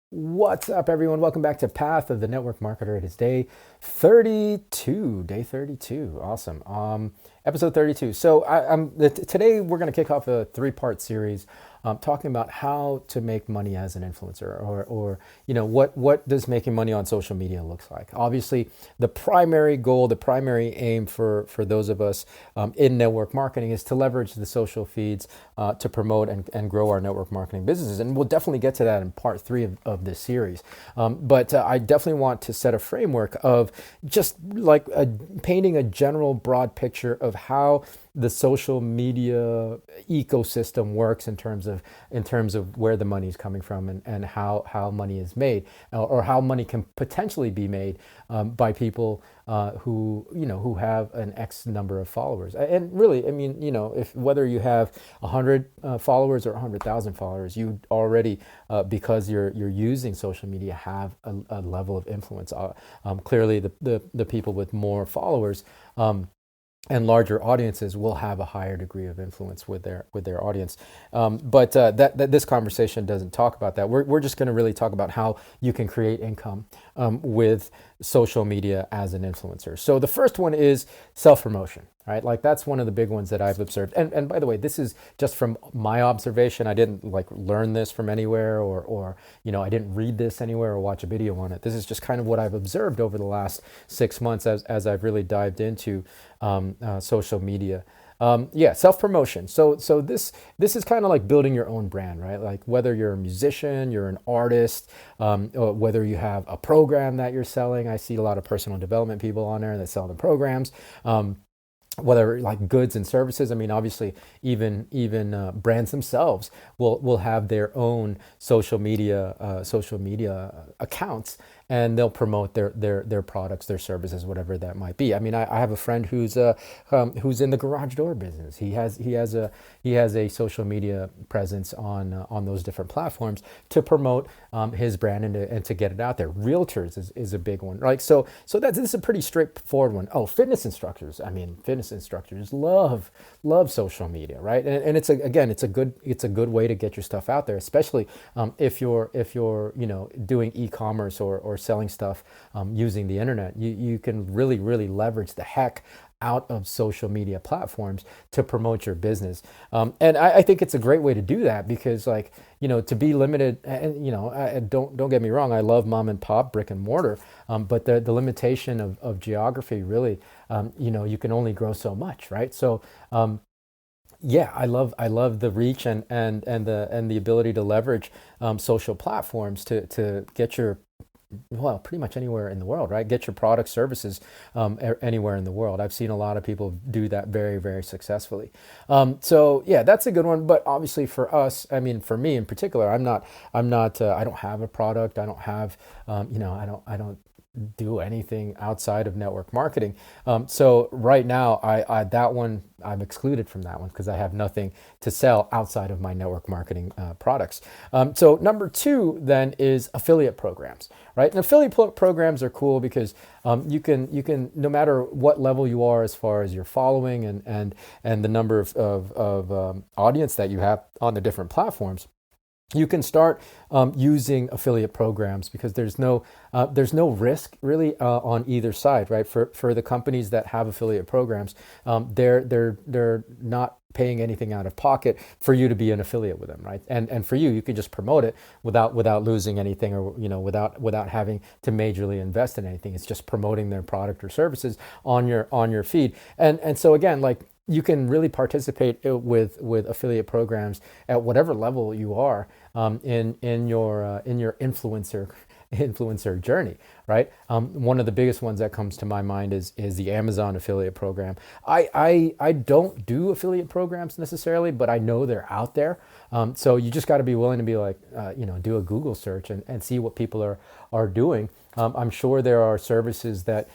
What's up, everyone? Welcome back to Path of the Network Marketer. It is day 32. Day 32. Awesome. Episode 32. So today we're going to kick off a three-part series talking about how to make money as an influencer, or what does making money on social media looks like. Obviously, the primary goal, the primary aim for those of us in network marketing is to leverage the social feeds to promote and grow our network marketing businesses. And we'll definitely get to that in part three of this series. But I definitely want to set a framework of just like painting a general broad picture of how the social media ecosystem works in terms of where the money is coming from, and how money is made, or how money can potentially be made by people who have an X number of followers. And really, I mean, if whether you have 100 followers or 100,000 followers, you already, because you're using social media, have a level of influence. Clearly, the people with more followers and larger audiences will have a higher degree of influence with their audience. But that this conversation doesn't talk about that. We're just going to really talk about how you can create income with social media as an influencer. So the first one is self-promotion, right? Like that's one of the big ones that I've observed. And by the way, this is just from my observation. I didn't like learn this from anywhere, or I didn't read this anywhere or watch a video on it. This is just kind of what I've observed over the last 6 months as I've really dived into social media. Self-promotion. So this is kind of like building your own brand, right? Like whether you're a musician, you're an artist, or whether you have a program that you're selling. I see a lot of personal development people on there that sell the programs. Whether like goods and services. I mean, obviously, even brands themselves will have their own social media accounts, and they'll promote their products, their services, whatever that might be. I mean, I have a friend who's in the garage door business. He has a social media presence on those different platforms to promote his brand, and to get it out there. Realtors is a big one, right? This is a pretty straightforward one. Oh, fitness instructors. I mean, fitness instructors love social media, right? And it's a good way to get your stuff out there, especially if you're doing e-commerce or selling stuff using the internet. You can really leverage the heck out of social media platforms to promote your business. And I think it's a great way to do that, because to be limited, and don't get me wrong, I love mom and pop brick and mortar, but the limitation of geography really, you can only grow so much, right? So yeah, I love the reach and the ability to leverage social platforms to get your, well, pretty much anywhere in the world, right? Get your product services anywhere in the world. I've seen a lot of people do that very, very successfully. So yeah, that's a good one. But obviously for us, I mean, for me in particular, I don't have a product. I don't have, I don't do anything outside of network marketing. So right now, I that one, I'm excluded from that one because I have nothing to sell outside of my network marketing products. So number two then is affiliate programs, right? And affiliate programs are cool because you can no matter what level you are as far as your following and the number of audience that you have on the different platforms, you can start using affiliate programs, because there's no risk really on either side, right? For the companies that have affiliate programs, they're not paying anything out of pocket for you to be an affiliate with them, right? And for you can just promote it without losing anything, or without having to majorly invest in anything. It's just promoting their product or services on your feed. And so again, like, you can really participate with affiliate programs at whatever level you are in your influencer journey, right? One of the biggest ones that comes to my mind is the Amazon affiliate program. I don't do affiliate programs necessarily, but I know they're out there. So you just got to be willing to be like, do a Google search and see what people are doing. I'm sure there are services that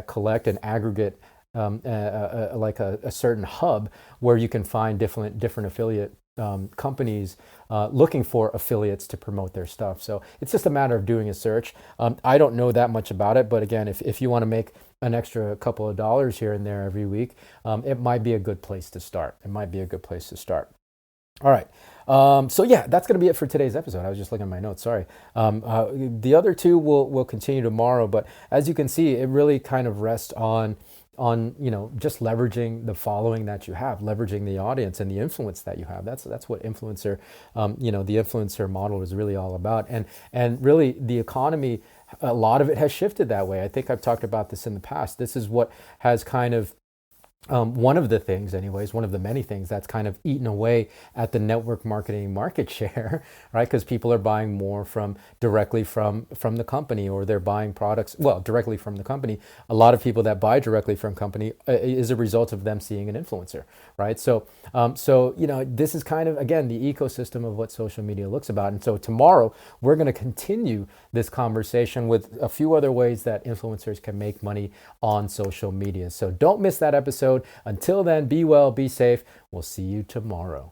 collect and aggregate, like a certain hub where you can find different affiliate companies looking for affiliates to promote their stuff. So it's just a matter of doing a search. I don't know that much about it, but again, if you want to make an extra couple of dollars here and there every week, it might be a good place to start. It might be a good place to start. All right. So yeah, that's going to be it for today's episode. I was just looking at my notes. Sorry. The other two will continue tomorrow, but as you can see, it really kind of rests on just leveraging the following that you have, leveraging the audience and the influence that you have. That's what influencer, the influencer model is really all about. And really, the economy, a lot of it has shifted that way. I think I've talked about this in the past. This is what has kind of one of the things, anyways, one of the many things that's kind of eaten away at the network marketing market share, right? Because people are buying more from directly from the company, or they're buying products, well, directly from the company. A lot of people that buy directly from company is a result of them seeing an influencer, right? So this is kind of, again, the ecosystem of what social media looks about. And so tomorrow we're going to continue this conversation with a few other ways that influencers can make money on social media. So don't miss that episode. Until then, be well, be safe. We'll see you tomorrow.